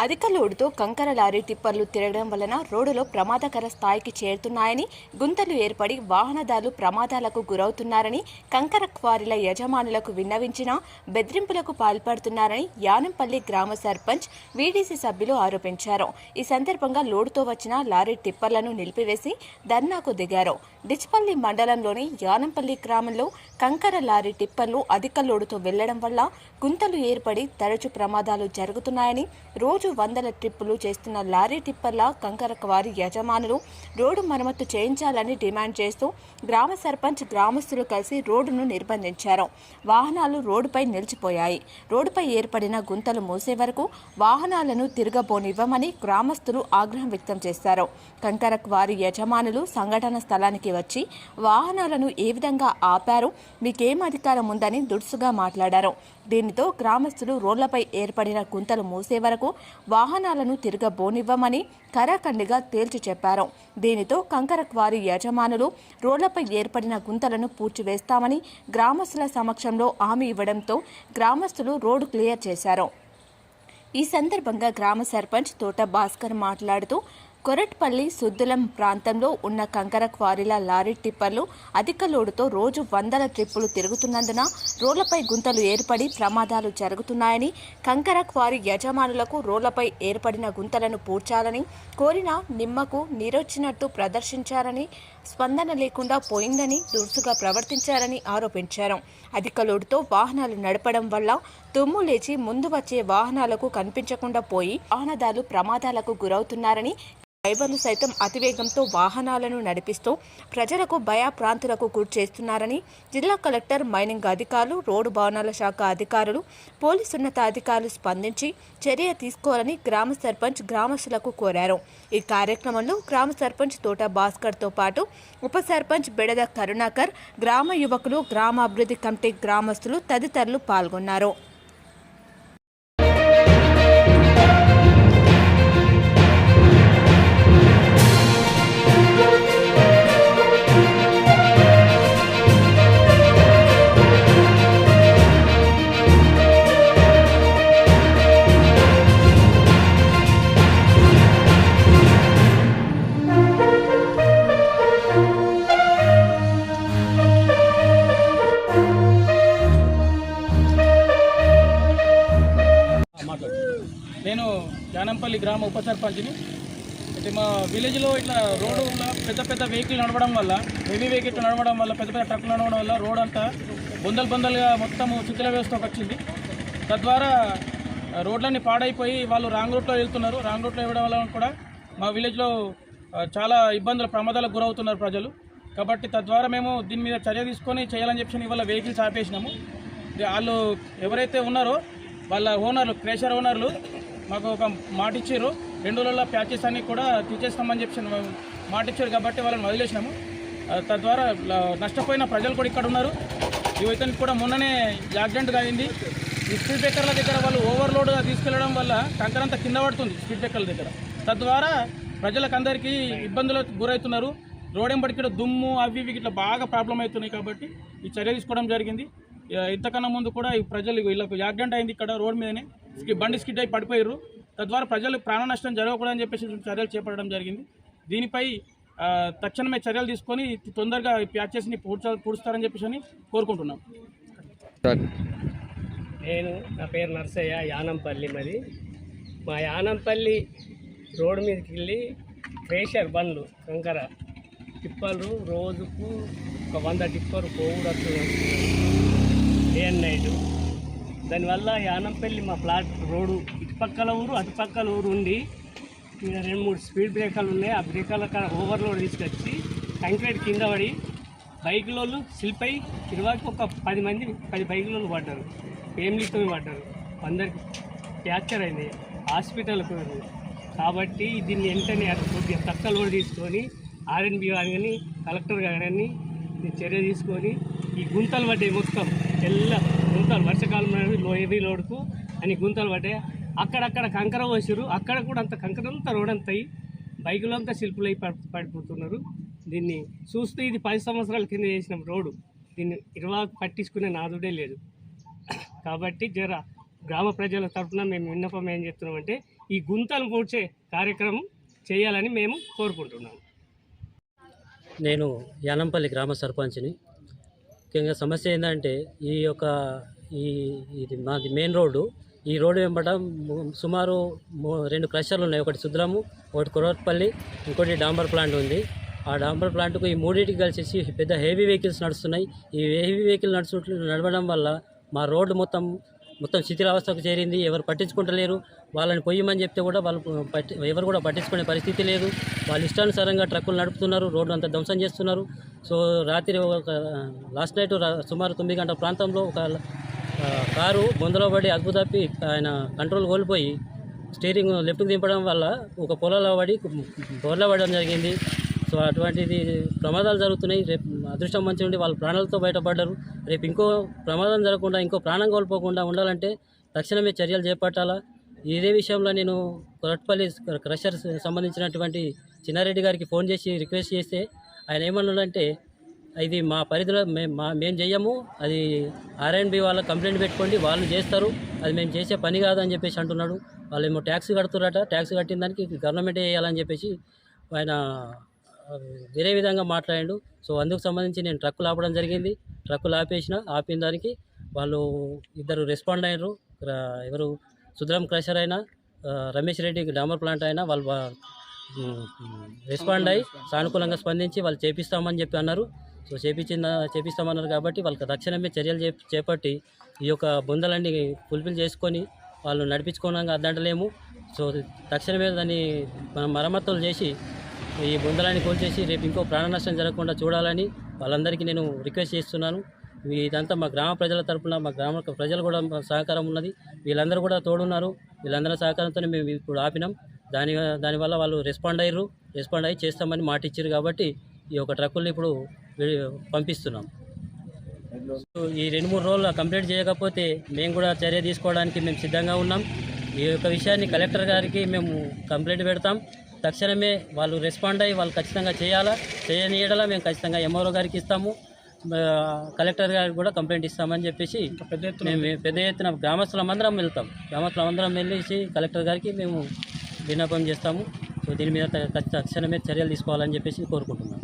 అధిక లోడుతో కంకర లారీ టిప్పర్లు తిరగడం వలన రోడ్డులో ప్రమాదకర స్థాయికి చేరుతున్నాయని, గుంతలు ఏర్పడి వాహనదారులు ప్రమాదాలకు గురవుతున్నారని కంకర క్వారీల యజమానులకు విన్నవించినా బెదిరింపులకు పాల్పడుతున్నారని యానంపల్లి గ్రామ సర్పంచ్ వీడీసీ సభ్యులు ఆరోపించారు. ఈ సందర్భంగా లోడుతో వచ్చిన లారీ టిప్పర్లను నిలిపివేసి ధర్నాకు దిగారు. డిచ్పల్లి మండలంలోని యానంపల్లి గ్రామంలో కంకర లారీ టిప్పర్లు అధిక లోడుతో వెళ్లడం వల్ల గుంతలు ఏర్పడి తరచు ప్రమాదాలు జరుగుతున్నాయని, రోజు వందల ట్రిప్పులు చేస్తున్న లారీ టిప్పర్ల కంకర క్వారీ యజమానులు రోడ్డు మరమ్మతు చేయించాలని డిమాండ్ చేస్తూ గ్రామ సర్పంచ్ గ్రామస్తులు కలిసి రోడ్డును నిర్బంధించారు. వాహనాలు రోడ్డుపై నిలిచిపోయాయి. రోడ్డుపై ఏర్పడిన గుంతలు మూసే వరకు వాహనాలను తిరగబోనివ్వమని గ్రామస్తులు ఆగ్రహం వ్యక్తం చేశారు. కంకర క్వారీ యజమానులు సంఘటన స్థలానికి వచ్చి వాహనాలను ఏ విధంగా ఆపారు, మీకేం అధికారం ఉందని దుడుసుగా మాట్లాడారు. దీనితో గ్రామస్తులు రోడ్లపై ఏర్పడిన గుంతలు మూసే వరకు వాహనాలను తిరగబోనివ్వమని కరాఖండిగా తేల్చి చెప్పారు. దీనితో కంకర క్వారీ యజమానులు రోడ్లపై ఏర్పడిన గుంతలను పూడ్చివేస్తామని గ్రామస్తుల సమక్షంలో హామీ ఇవ్వడంతో గ్రామస్తులు రోడ్డు క్లియర్ చేశారు. ఈ సందర్భంగా గ్రామ సర్పంచ్ తోట భాస్కర్ మాట్లాడుతూ కొరట్పల్లి సుద్దులం ప్రాంతంలో ఉన్న కంకర క్వారీల లారీ టిప్పర్లు అధిక లోడుతో రోజు వందల ట్రిప్పులు తిరుగుతున్నందున రోడ్లపై గుంతలు ఏర్పడి ప్రమాదాలు జరుగుతున్నాయని, కంకర క్వారీ యజమానులకు రోడ్లపై ఏర్పడిన గుంతలను పూడ్చాలని కోరిన నిమ్మకు నీరొచ్చినట్టు ప్రదర్శించారని, స్పందన లేకుండా పోయిందని దురుసుగా ప్రవర్తించారని ఆరోపించారు. అధిక లోడుతో వాహనాలు నడపడం వల్ల తుమ్ము లేచి ముందు వచ్చే వాహనాలకు కనిపించకుండా పోయి వాహనదారులు ప్రమాదాలకు గురవుతున్నారని, డ్రైవర్లు సైతం అతివేగంతో వాహనాలను నడిపిస్తూ ప్రజలకు భయప్రాంతులకు గురి చేస్తున్నారని జిల్లా కలెక్టర్, మైనింగ్ అధికారులు, రోడ్డు భవనాల శాఖ అధికారులు, పోలీసు ఉన్నతాధికారులు స్పందించి చర్య తీసుకోవాలని గ్రామ సర్పంచ్ గ్రామస్తులకు కోరారు. ఈ కార్యక్రమంలో గ్రామ సర్పంచ్ తోట భాస్కర్తో పాటు ఉప సర్పంచ్ బెడద కరుణాకర్, గ్రామ యువకులు, గ్రామాభివృద్ధి కమిటీ గ్రామస్తులు తదితరులు పాల్గొన్నారు. నేను యానంపల్లి గ్రామ ఉప సర్పంచ్ని. అయితే మా విలేజ్లో ఇట్లా రోడ్డు పెద్ద పెద్ద వెహికల్ నడవడం వల్ల, హెవీ వెహికల్ నడవడం వల్ల, పెద్ద పెద్ద ట్రక్కులు నడవడం వల్ల రోడ్ అంతా బొందలుగా మొత్తము శిథిల వ్యవస్థకు వచ్చింది. తద్వారా రోడ్లన్నీ పాడైపోయి వాళ్ళు రాంగ్ రూట్లో వెళ్తున్నారు. రాంగ్ రూట్లో ఇవ్వడం వల్ల కూడా మా విలేజ్లో చాలా ఇబ్బందులు, ప్రమాదాలకు గురవుతున్నారు ప్రజలు. కాబట్టి తద్వారా మేము దీని మీద చర్య తీసుకొని చేయాలని చెప్పి ఇవాళ వెహికల్స్ ఆపేసినాము. వాళ్ళు ఎవరైతే ఉన్నారో వాళ్ళ ఓనర్లు, క్రేషర్ ఓనర్లు మాకు ఒక మాట ఇచ్చారు, 2 రోజుల్లో ప్యాచెస్ అన్నీ కూడా తీసేస్తామని చెప్పి మాట ఇచ్చారు. కాబట్టి వాళ్ళని వదిలేసినాము. తద్వారా నష్టపోయిన ప్రజలు కూడా ఇక్కడ ఉన్నారు. ఇతనికి కూడా మొన్ననే యాక్సిడెంట్ అయింది. ఈ స్పీడ్ బ్రేకర్ల దగ్గర వాళ్ళు ఓవర్లోడ్గా తీసుకెళ్లడం వల్ల కంకరంతా కింద పడుతుంది స్పీడ్ బ్రేకర్ల దగ్గర. తద్వారా ప్రజలకు అందరికీ ఇబ్బందులకు గురవుతున్నారు. రోడ్ ఎంబడికి దుమ్ము అవి ఇట్లా బాగా ప్రాబ్లం అవుతున్నాయి. కాబట్టి ఈ చర్య తీసుకోవడం జరిగింది. ఇంతకన్నా ముందు కూడా ఈ ప్రజలు వీళ్ళకు యాక్సిడెంట్ అయింది ఇక్కడ రోడ్ మీదనే, బండి స్కిడ్ అయి పడిపోయారు. తద్వారా ప్రజలు ప్రాణ నష్టం జరగకూడదని చెప్పేసి చర్యలు చేపట్టడం జరిగింది. దీనిపై తక్షణమే చర్యలు తీసుకొని తొందరగా ప్యాచెస్ని పూడుస్తారని చెప్పేసి కోరుకుంటున్నాం. నా పేరు నర్సయ్య, యానంపల్లి. మరి మా యానంపల్లి రోడ్డు మీదకి వెళ్ళి క్రేషర్ బండ్లు, కంకర టిప్పర్లు రోజుకు ఒక 100 టిప్పర్ పోవుడు డే అండ్ నైట్. దానివల్ల యానంపల్లి మా ప్లాట్ రోడ్డు ఇటుపక్కల ఊరు అటుపక్కల ఊరు ఉండి 2-3 స్పీడ్ బ్రేకర్లు ఉన్నాయి. ఆ బ్రేకర్ల ఓవర్లోడ్ తీసుకొచ్చి కంక్రీట్ కింద పడి బైకులోళ్ళు స్లిప్ అయి ఇరువాకి ఒక 10 బైకులోళ్ళు పడ్డారు, ఫ్యామిలీతో పడ్డారు. అందరికి ఫ్రాక్చర్ అయింది, హాస్పిటల్కి పోయారు. కాబట్టి దీన్ని వెంటనే కొద్దిగా తక్కువ లోడ్ తీసుకొని ఆర్ఎన్బి కానీ కలెక్టర్ కానీ చర్య తీసుకొని ఈ గుంతలు పడ్డాయి, మొత్తం తెల్ల గుంతలు, వర్షాకాలం హెవీ లోడ్కు అని గుంతలు పడ్డాయి. అక్కడక్కడ కంకర పోసారు, అక్కడ కూడా అంత కంకర అంతా రోడ్ అంతా బైకులు అంతా శిల్పులై పడిపోతున్నారు. దీన్ని చూస్తే ఇది 10 సంవత్సరాల కింద చేసిన రోడ్డు, దీన్ని పట్టించుకునే నాదుడే లేదు. కాబట్టి గ్రామ ప్రజల తరఫున మేము విన్నపం ఏం చెప్తున్నామంటే ఈ గుంతలు పూడ్చే కార్యక్రమం చేయాలని మేము కోరుకుంటున్నాము. నేను యానంపల్లి గ్రామ సర్పంచ్ని. ముఖ్యంగా సమస్య ఏంటంటే ఇది మాది మెయిన్ రోడ్డు. ఈ రోడ్డు వెంబట సుమారు 2 క్రషర్లు ఉన్నాయి. ఒకటి సుద్రము, ఒకటి కొరవపల్లి, ఇంకోటి డాంబర్ ప్లాంట్ ఉంది. ఆ డాంబర్ ప్లాంట్కు ఈ మూడింటికి కలిసి పెద్ద హెవీ వెహికల్స్ నడుస్తున్నాయి. ఈ హెవీ వెహికల్ నడవడం వల్ల మా రోడ్డు మొత్తం శిథిలావస్థకు చేరింది. ఎవరు పట్టించుకుంటలేరు. వాళ్ళని పొయ్యమని చెప్తే కూడా వాళ్ళు ఎవరు కూడా పట్టించుకునే పరిస్థితి లేదు. వాళ్ళ ఇష్టానుసారంగా ట్రక్కులు నడుపుతున్నారు, రోడ్డు అంతా ధ్వంసం చేస్తున్నారు. సో రాత్రి లాస్ట్ నైట్ సుమారు 9 గంటల ప్రాంతంలో ఒక కారు బొందలో పడి అదుపు తప్పి ఆయన కంట్రోల్ కోల్పోయి స్టీరింగ్ లెఫ్ట్కి దింపడం వల్ల ఒక పొలంలో పడి బోర్లా పడడం జరిగింది. సో అటువంటిది ప్రమాదాలు జరుగుతున్నాయి. రేపు అదృష్టం మంచి ఉండి వాళ్ళు ప్రాణాలతో బయటపడ్డారు. రేపు ఇంకో ప్రమాదం జరగకుండా, ఇంకో ప్రాణం కోల్పోకుండా ఉండాలంటే తక్షణమే చర్యలు చేపట్టాలా. ఇదే విషయంలో నేను కొరట్పల్లి క్రషర్ సంబంధించినటువంటి చిన్నారెడ్డి గారికి ఫోన్ చేసి రిక్వెస్ట్ చేస్తే ఆయన ఏమన్నాడంటే, ఇది మా పరిధిలో మేము చెయ్యము, అది R&B వాళ్ళకి కంప్లైంట్ పెట్టుకోండి, వాళ్ళు చేస్తారు, అది మేము చేసే పని కాదు అని చెప్పేసి అంటున్నాడు. వాళ్ళు ఏమో ట్యాక్స్ కడుతురట, ట్యాక్స్ కట్టిన దానికి గవర్నమెంటే వేయాలని చెప్పేసి ఆయన వేరే విధంగా మాట్లాడాడు. సో అందుకు సంబంధించి నేను ట్రక్కులు ఆపడం జరిగింది. ట్రక్కులు ఆపిన దానికి వాళ్ళు ఇద్దరు రెస్పాండ్ అయ్యారు. ఎవరు సుద్రం క్రషర్ అయినా రమేష్ రెడ్డి డాంబర్ ప్లాంట్ అయినా వాళ్ళు రెస్పాండ్ అయ్యి సానుకూలంగా స్పందించి వాళ్ళు చేపిస్తామని చెప్పి అన్నారు. సో చేపిస్తామన్నారు కాబట్టి వాళ్ళకి తక్షణమే చర్యలు చేపట్టి ఈ యొక్క బొందలన్నీ ఫుల్ఫిల్ చేసుకొని వాళ్ళు నడిపించుకోవడానికి అద్దంటలేము. సో తక్షణమే దాన్ని మనం మరమ్మతులు చేసి ఈ బొందలన్నీ కూల్చేసి రేపు ఇంకో ప్రాణ నష్టం జరగకుండా చూడాలని వాళ్ళందరికీ నేను రిక్వెస్ట్ చేస్తున్నాను. ఇదంతా మా గ్రామ ప్రజల తరపున, మా గ్రామ ప్రజలు కూడా సహకారం ఉన్నది. వీళ్ళందరూ కూడా తోడున్నారు. వీళ్ళందరి సహకారంతో మేము ఇప్పుడు ఆపినాం. దానివల్ల వాళ్ళు రెస్పాండ్ అయ్యి చేస్తామని మాట ఇచ్చారు. కాబట్టి ఈ యొక్క ట్రక్కుల్ని ఇప్పుడు పంపిస్తున్నాం. ఈ 2-3 రోజులు కంప్లీట్ చేయకపోతే మేము కూడా చర్య తీసుకోవడానికి మేము సిద్ధంగా ఉన్నాం. ఈ యొక్క విషయాన్ని కలెక్టర్ గారికి మేము కంప్లైంట్ పెడతాం. తక్షణమే వాళ్ళు రెస్పాండ్ అయ్యి వాళ్ళు ఖచ్చితంగా చేయనీయడలా మేము ఖచ్చితంగా MRO గారికి ఇస్తాము, కలెక్టర్ గారికి కూడా కంప్లైంట్ ఇస్తామని చెప్పేసి మేము పెద్ద ఎత్తున గ్రామస్తులందరం వెళ్ళేసి కలెక్టర్ గారికి మేము విన్నపం చేస్తాము. సో దీని మీద తక్షణమే చర్యలు తీసుకోవాలని చెప్పేసి కోరుకుంటున్నాం.